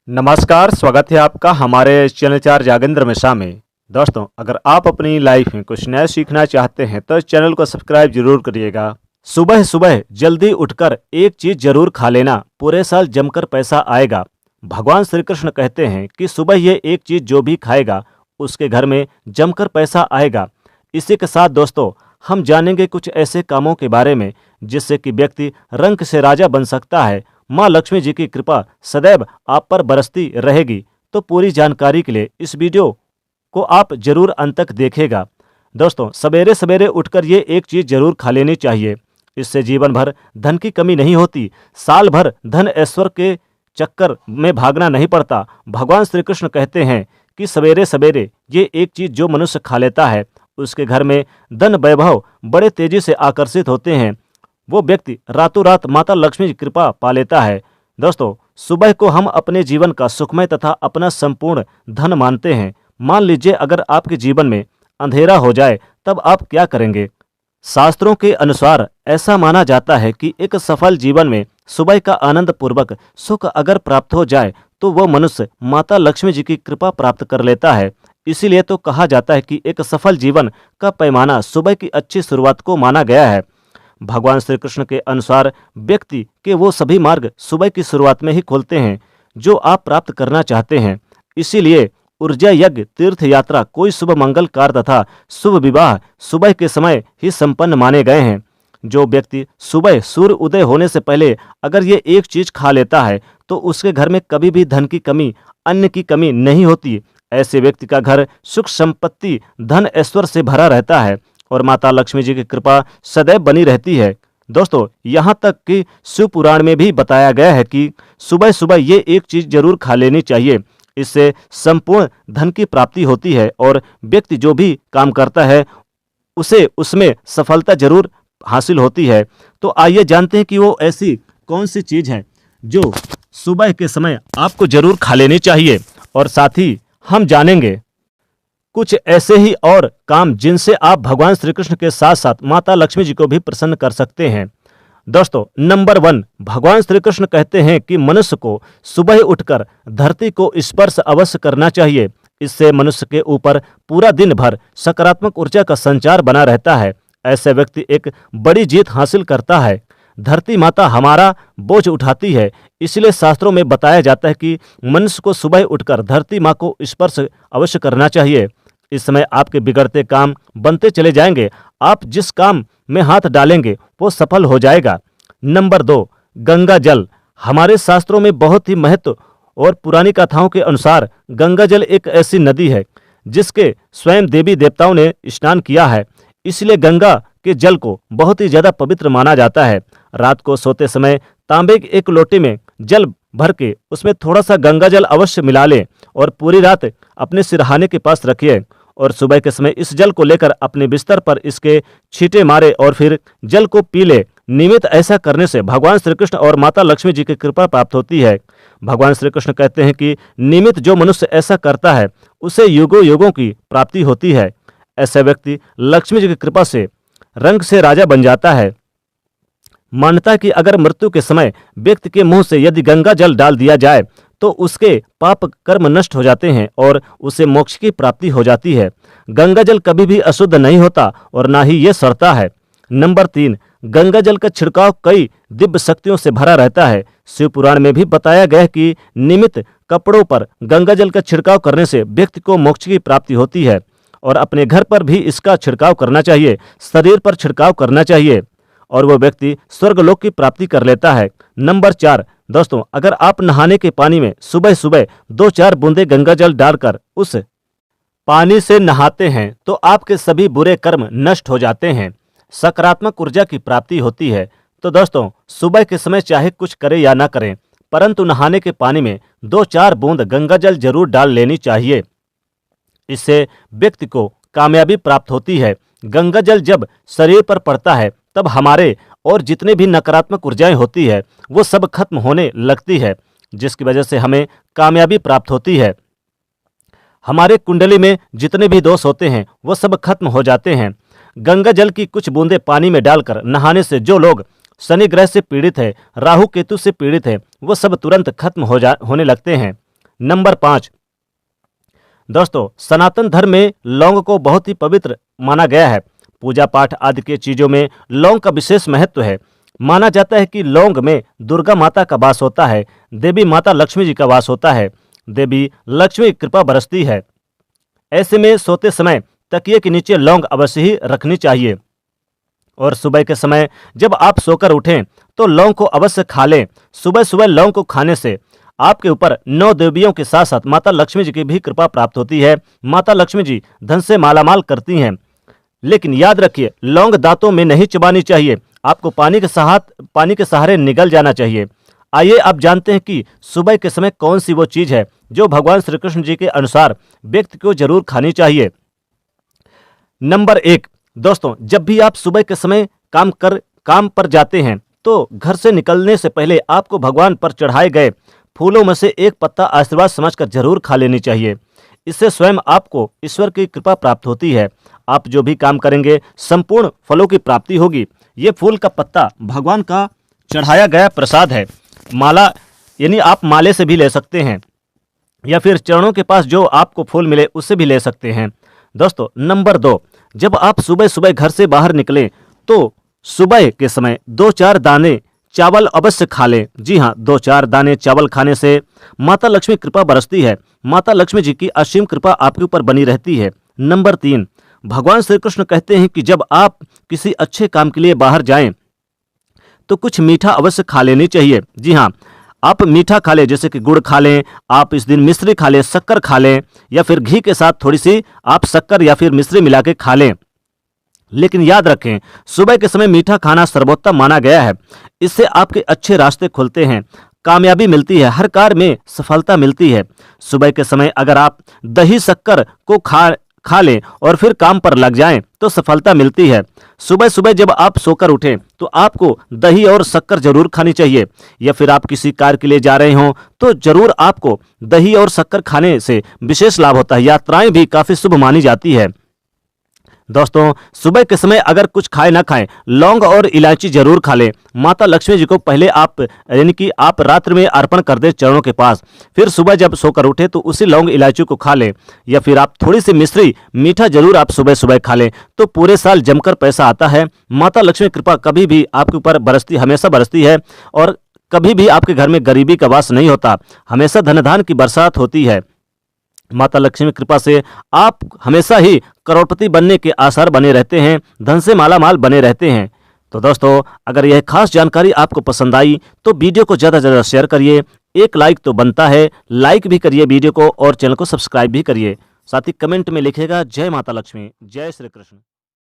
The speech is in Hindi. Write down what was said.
नमस्कार, स्वागत है आपका हमारे चैनल 4 जागेंद्र मिश्रा में। दोस्तों, अगर आप अपनी लाइफ में कुछ नया सीखना चाहते हैं तो इस चैनल को सब्सक्राइब जरूर करिएगा। सुबह सुबह जल्दी उठकर एक चीज जरूर खा लेना, पूरे साल जमकर पैसा आएगा। भगवान श्री कृष्ण कहते हैं कि सुबह ये एक चीज जो भी खाएगा उसके घर में जमकर पैसा आएगा। इसी के साथ दोस्तों, हम जानेंगे कुछ ऐसे कामों के बारे में जिससे कि व्यक्ति रंक से राजा बन सकता है। माँ लक्ष्मी जी की कृपा सदैव आप पर बरसती रहेगी। तो पूरी जानकारी के लिए इस वीडियो को आप जरूर अंत तक देखेगा। दोस्तों, सवेरे सवेरे उठकर ये एक चीज़ जरूर खा लेनी चाहिए। इससे जीवन भर धन की कमी नहीं होती, साल भर धन ऐश्वर्य के चक्कर में भागना नहीं पड़ता। भगवान श्री कृष्ण कहते हैं कि सवेरे सवेरे ये एक चीज़ जो मनुष्य खा लेता है उसके घर में धन वैभव बड़े तेजी से आकर्षित होते हैं। वो व्यक्ति रातों रात माता लक्ष्मी की कृपा पा लेता है। दोस्तों, सुबह को हम अपने जीवन का सुखमय तथा अपना संपूर्ण धन मानते हैं। मान लीजिए अगर आपके जीवन में अंधेरा हो जाए तब आप क्या करेंगे? शास्त्रों के अनुसार ऐसा माना जाता है कि एक सफल जीवन में सुबह का आनंद पूर्वक सुख अगर प्राप्त हो जाए तो वो मनुष्य माता लक्ष्मी जी की कृपा प्राप्त कर लेता है। इसीलिए तो कहा जाता है कि एक सफल जीवन का पैमाना सुबह की अच्छी शुरुआत को माना गया है। भगवान श्री कृष्ण के अनुसार व्यक्ति के वो सभी मार्ग सुबह की शुरुआत में ही खोलते हैं जो आप प्राप्त करना चाहते हैं। इसीलिए ऊर्जा यज्ञ, तीर्थ यात्रा, कोई शुभ मंगल कार्य तथा शुभ विवाह सुबह के समय ही संपन्न माने गए हैं। जो व्यक्ति सुबह सूर्य उदय होने से पहले अगर ये एक चीज खा लेता है तो उसके घर में कभी भी धन की कमी, अन्न की कमी नहीं होती। ऐसे व्यक्ति का घर सुख संपत्ति, धन ऐश्वर्य से भरा रहता है और माता लक्ष्मी जी की कृपा सदैव बनी रहती है। दोस्तों, यहाँ तक कि शिव पुराण में भी बताया गया है कि सुबह सुबह ये एक चीज जरूर खा लेनी चाहिए। इससे संपूर्ण धन की प्राप्ति होती है और व्यक्ति जो भी काम करता है उसे उसमें सफलता जरूर हासिल होती है। तो आइए जानते हैं कि वो ऐसी कौन सी चीज है जो सुबह के समय आपको जरूर खा लेनी चाहिए, और साथ ही हम जानेंगे कुछ ऐसे ही और काम जिनसे आप भगवान श्री कृष्ण के साथ साथ माता लक्ष्मी जी को भी प्रसन्न कर सकते हैं। दोस्तों, नंबर 1, भगवान श्री कृष्ण कहते हैं कि मनुष्य को सुबह उठकर धरती को स्पर्श अवश्य करना चाहिए। इससे मनुष्य के ऊपर पूरा दिन भर सकारात्मक ऊर्जा का संचार बना रहता है। ऐसे व्यक्ति एक बड़ी जीत हासिल करता है। धरती माता हमारा बोझ उठाती है, इसलिए शास्त्रों में बताया जाता है कि मनुष्य को सुबह उठकर धरती माँ को स्पर्श अवश्य करना चाहिए। इस समय आपके बिगड़ते काम बनते चले जाएंगे। आप जिस काम में हाथ डालेंगे वो सफल हो जाएगा। नंबर 2, गंगा जल। हमारे शास्त्रों में बहुत ही महत्व और पुरानी कथाओं के अनुसार गंगा जल एक ऐसी नदी है जिसके स्वयं देवी देवताओं ने स्नान किया है। इसलिए गंगा के जल को बहुत ही ज्यादा पवित्र माना जाता है। रात को सोते समय तांबे के एक लोटे में जल भर के उसमें थोड़ा सा गंगा जल अवश्य मिला लें और पूरी रात अपने सिरहाने के पास रखिए और सुबह के समय इस जल को लेकर अपने बिस्तर पर इसके छींटे मारे और फिर जल को पी ले। नियमित ऐसा करने से भगवान श्री कृष्ण और माता लक्ष्मी जी की कृपा प्राप्त होती है। भगवान श्री कृष्ण कहते हैं कि नियमित जो मनुष्य ऐसा करता है उसे युगों युगों की प्राप्ति होती है। ऐसा व्यक्ति लक्ष्मी जी की कृपा से रंक से राजा बन जाता है। मान्यता है कि अगर मृत्यु के समय व्यक्ति के मुंह से यदि गंगा जल डाल दिया जाए तो उसके पाप कर्म नष्ट हो जाते हैं और उसे मोक्ष की प्राप्ति हो जाती है। गंगा जल कभी भी अशुद्ध नहीं होता और ना ही ये सड़ता है। नंबर 3, गंगा जल का छिड़काव कई दिव्य शक्तियों से भरा रहता है। शिव पुराण में भी बताया गया है कि नियमित कपड़ों पर गंगा जल का छिड़काव करने से व्यक्ति को मोक्ष की प्राप्ति होती है और अपने घर पर भी इसका छिड़काव करना चाहिए। शरीर पर छिड़काव करना चाहिए और वह व्यक्ति स्वर्गलोक की प्राप्ति कर लेता है। नंबर 4, दोस्तों, अगर आप नहाने के पानी में सुबह सुबह 2-4 बूंदे गंगा जल डालकर उस पानी से नहाते हैं तो आपके सभी बुरे कर्म नष्ट हो जाते हैं, सकारात्मक ऊर्जा की प्राप्ति होती है। तो दोस्तों, सुबह के समय चाहे कुछ करें या ना करें, परंतु नहाने के पानी में 2-4 बूंद गंगा जल जरूर डाल लेनी चाहिए। इससे व्यक्ति को कामयाबी प्राप्त होती है। गंगा जल जब शरीर पर पड़ता है तब हमारे और जितने भी नकारात्मक ऊर्जाएं होती है वो सब खत्म होने लगती है, जिसकी वजह से हमें कामयाबी प्राप्त होती है। हमारे कुंडली में जितने भी दोष होते हैं वो सब खत्म हो जाते हैं। गंगा जल की कुछ बूंदें पानी में डालकर नहाने से जो लोग शनि ग्रह से पीड़ित है, राहु केतु से पीड़ित है, वो सब तुरंत खत्म होने लगते हैं। नंबर 5, दोस्तों सनातन धर्म में लौंग को बहुत ही पवित्र माना गया है। पूजा पाठ आदि के चीजों में लौंग का विशेष महत्व है। माना जाता है कि लौंग में दुर्गा माता का वास होता है, देवी माता लक्ष्मी जी का वास होता है, देवी लक्ष्मी की कृपा बरसती है। ऐसे में सोते समय तकिए के नीचे लौंग अवश्य ही रखनी चाहिए और सुबह के समय जब आप सोकर उठें तो लौंग को अवश्य खा लें। सुबह सुबह लौंग को खाने से आपके ऊपर 9 देवियों के साथ साथ माता लक्ष्मी जी की भी कृपा प्राप्त होती है। माता लक्ष्मी जी धन से मालामाल करती हैं। लेकिन याद रखिए, लौंग दांतों में नहीं चबानी चाहिए, आपको पानी के सहारे निगल जाना चाहिए। आइए आप जानते हैं कि सुबह के समय कौन सी वो चीज है जो भगवान श्री कृष्ण जी के अनुसार व्यक्ति को जरूर खानी चाहिए। नंबर 1, दोस्तों जब भी आप सुबह के समय काम पर जाते हैं तो घर से निकलने से पहले आपको भगवान पर चढ़ाए गए फूलों में से एक पत्ता आशीर्वाद समझकर जरूर खा लेनी चाहिए। इससे स्वयं आपको ईश्वर की कृपा प्राप्त होती है। आप जो भी काम करेंगे संपूर्ण फलों की प्राप्ति होगी। ये फूल का पत्ता भगवान का चढ़ाया गया प्रसाद है। माला यानी आप माले से भी ले सकते हैं या फिर चरणों के पास जो आपको फूल मिले उससे भी ले सकते हैं। दोस्तों नंबर 2, जब आप सुबह सुबह घर से बाहर निकलें तो सुबह के समय 2-4 दाने चावल अवश्य खा लें। जी हाँ, 2-4 दाने चावल खाने से माता लक्ष्मी कृपा बरसती है। माता लक्ष्मी जी की असीम कृपा आपके ऊपर बनी रहती है। नंबर 3, भगवान श्री कृष्ण कहते हैं कि जब आप किसी अच्छे काम के लिए बाहर जाएं तो कुछ मीठा अवश्य खा लेनी चाहिए। जी हाँ, आप मीठा खा लें, जैसे कि गुड़ खा लें, आप इस दिन मिश्री खा लें, शक्कर खा लें या फिर घी के साथ थोड़ी सी आप शक्कर या फिर मिश्री मिला के खा लें। लेकिन याद रखें, सुबह के समय मीठा खाना सर्वोत्तम माना गया है। इससे आपके अच्छे रास्ते खुलते हैं, कामयाबी मिलती है, हर कार्य में सफलता मिलती है। सुबह के समय अगर आप दही शक्कर को खा लें और फिर काम पर लग जाएं तो सफलता मिलती है। सुबह सुबह जब आप सोकर उठें तो आपको दही और शक्कर जरूर खानी चाहिए, या फिर आप किसी कार्य के लिए जा रहे हों तो जरूर आपको दही और शक्कर खाने से विशेष लाभ होता है। यात्राएं भी काफी शुभ मानी जाती है। दोस्तों सुबह के समय अगर कुछ खाए ना खाएं, लौंग और इलायची जरूर खा लें। माता लक्ष्मी जी को पहले आप यानी कि आप रात्रि में अर्पण कर दें चरणों के पास, फिर सुबह जब सोकर उठे तो उसी लौंग इलायची को खा लें, या फिर आप थोड़ी सी मिश्री मीठा जरूर आप सुबह सुबह खा लें तो पूरे साल जमकर पैसा आता है। माता लक्ष्मी कृपा कभी भी आपके ऊपर बरसती, हमेशा बरसती है और कभी भी आपके घर में गरीबी का वास नहीं होता, हमेशा धन धान की बरसात होती है। माता लक्ष्मी की कृपा से आप हमेशा ही करोड़पति बनने के आसार बने रहते हैं, धन से मालामाल बने रहते हैं। तो दोस्तों अगर यह खास जानकारी आपको पसंद आई तो वीडियो को ज़्यादा से ज़्यादा शेयर करिए। एक लाइक तो बनता है, लाइक भी करिए वीडियो को और चैनल को सब्सक्राइब भी करिए। साथ ही कमेंट में लिखिएगा जय माता लक्ष्मी, जय श्री कृष्ण।